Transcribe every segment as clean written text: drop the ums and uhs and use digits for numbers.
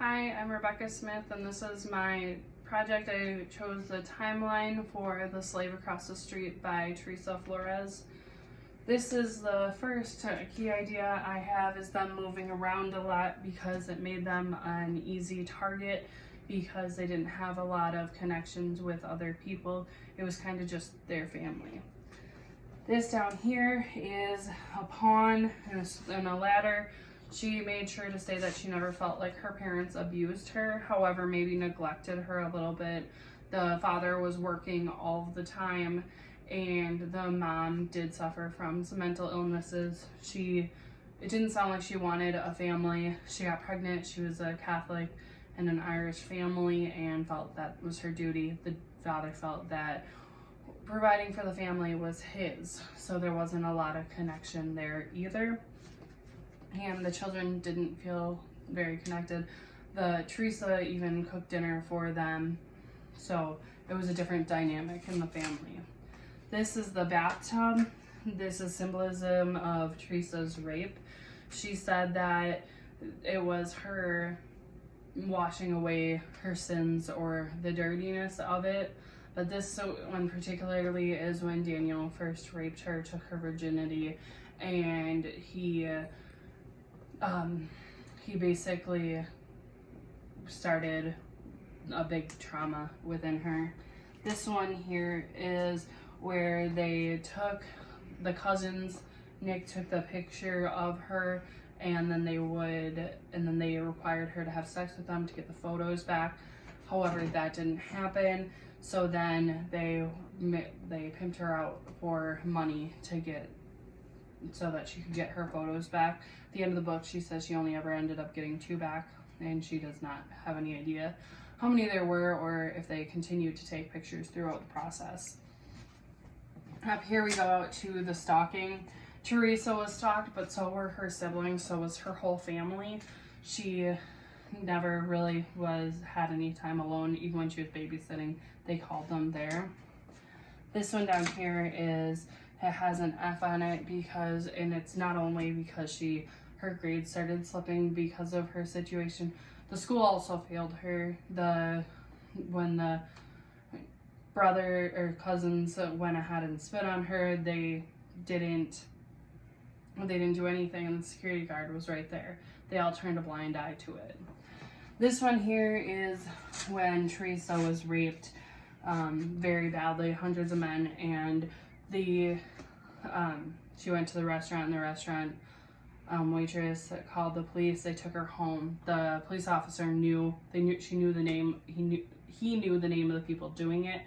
Hi, I'm Rebecca Smith, and this is my project. I chose the timeline for The Slave Across the Street by Teresa Flores. This is the first key idea I have, is them moving around a lot because it made them an easy target because they didn't have a lot of connections with other people. It was kind of just their family. This down here is a pawn and a ladder. She made sure to say that she never felt like her parents abused her, however, maybe neglected her a little bit. The father was working all the time, and the mom did suffer from some mental illnesses. It didn't sound like she wanted a family. She got pregnant, she was a Catholic in an Irish family, and felt that was her duty. The father felt that providing for the family was his, so there wasn't a lot of connection there either. And the children didn't feel very connected. Teresa even cooked dinner for them, so it was a different dynamic in the family. This is the bathtub. This is symbolism of Teresa's rape. She said that it was her washing away her sins or the dirtiness of it. But this one particularly is when Daniel first raped her, took her virginity, and he basically started a big trauma within her. This one here is where the cousins, Nick took the picture of her, and then they required her to have sex with them to get the photos back. However, that didn't happen. So then they pimped her out for money so that she could get her photos back. At the end of the book, she says she only ever ended up getting 2 back, and she does not have any idea how many there were or if they continued to take pictures throughout the process. Up here we go out to the stalking. Teresa was stalked, but so were her siblings, so was her whole family. She never really had any time alone. Even when she was babysitting, they called them there. This one down here it has an F on it and it's not only because her grades started slipping because of her situation. The school also failed her. When the brother or cousins went ahead and spit on her, they didn't do anything, and the security guard was right there. They all turned a blind eye to it. This one here is when Teresa was raped very badly, hundreds of men, and she went to the restaurant, and the restaurant waitress called the police. They took her home. The police officer she knew the name. He knew the name of the people doing it.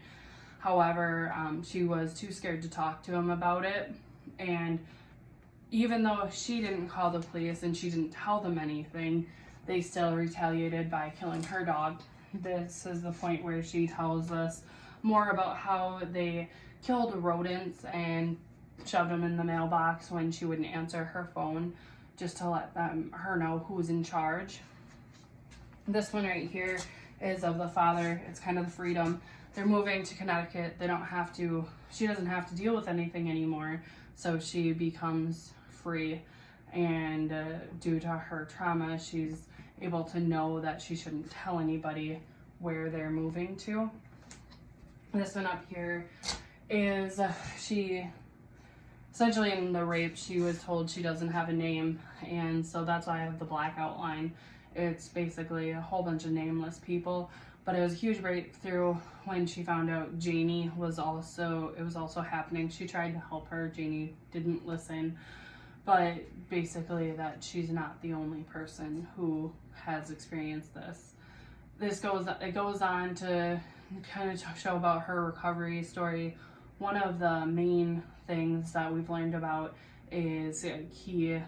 However, she was too scared to talk to him about it, and even though she didn't call the police and she didn't tell them anything, they still retaliated by killing her dog. This is the point where she tells us more about how they killed rodents and shoved them in the mailbox when she wouldn't answer her phone, just to let her know who was in charge. This one right here is of the father. It's kind of the freedom. They're moving to Connecticut. She doesn't have to deal with anything anymore, so she becomes free, and due to her trauma, she's able to know that she shouldn't tell anybody where they're moving to. This one up here is she essentially, in the rape, she was told she doesn't have a name, and so that's why I have the black outline. It's basically a whole bunch of nameless people, but it was a huge breakthrough when she found out Janie was also happening. She tried to help her. Janie didn't listen, but basically that she's not the only person who has experienced this. It goes on to kind of show about her recovery story. One of the main things that we've learned about is a key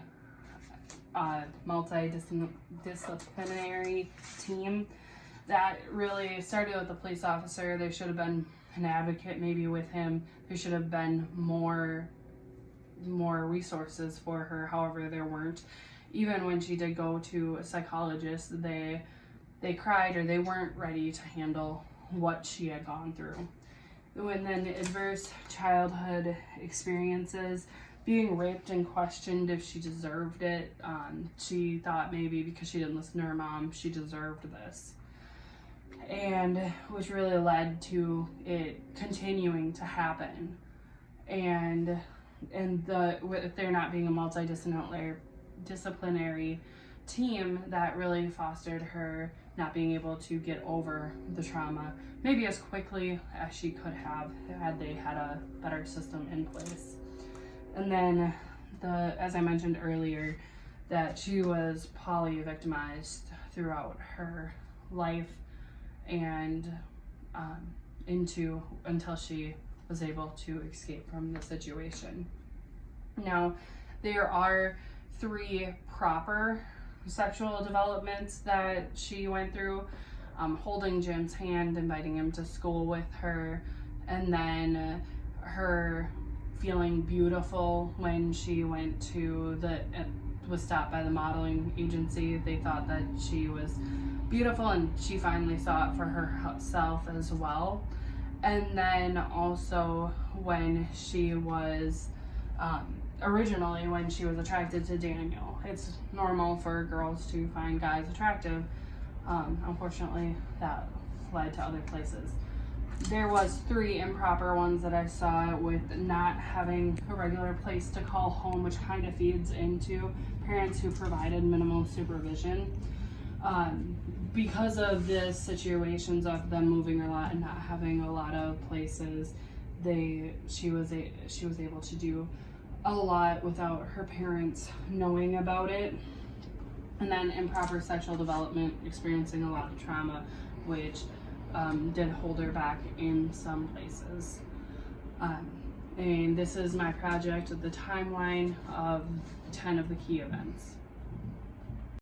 multidisciplinary team that really started with the police officer. There should have been an advocate maybe with him. There should have been more resources for her. However, there weren't. Even when she did go to a psychologist, they cried, or they weren't ready to handle what she had gone through. And then adverse childhood experiences, being raped and questioned if she deserved it. She thought maybe because she didn't listen to her mom, she deserved this. And which really led to it continuing to happen. And with there not being a multidisciplinary team that really fostered her not being able to get over the trauma maybe as quickly as she could have had they had a better system in place. And then as I mentioned earlier, that she was poly-victimized throughout her life and until she was able to escape from the situation. Now, there are 3 proper sexual developments that she went through, holding Jim's hand, inviting him to school with her, and then her feeling beautiful when she went to was stopped by the modeling agency. They thought that she was beautiful, and she finally saw it for herself as well. And then also when she was originally when she was attracted to Daniel. It's normal for girls to find guys attractive. Unfortunately, that led to other places. There was 3 improper ones that I saw, with not having a regular place to call home, which kind of feeds into parents who provided minimal supervision. Because of the situations of them moving a lot and not having a lot of places, she was able to do a lot without her parents knowing about it. And then improper sexual development, experiencing a lot of trauma, which did hold her back in some places. And this is my project, the timeline of 10 of the key events.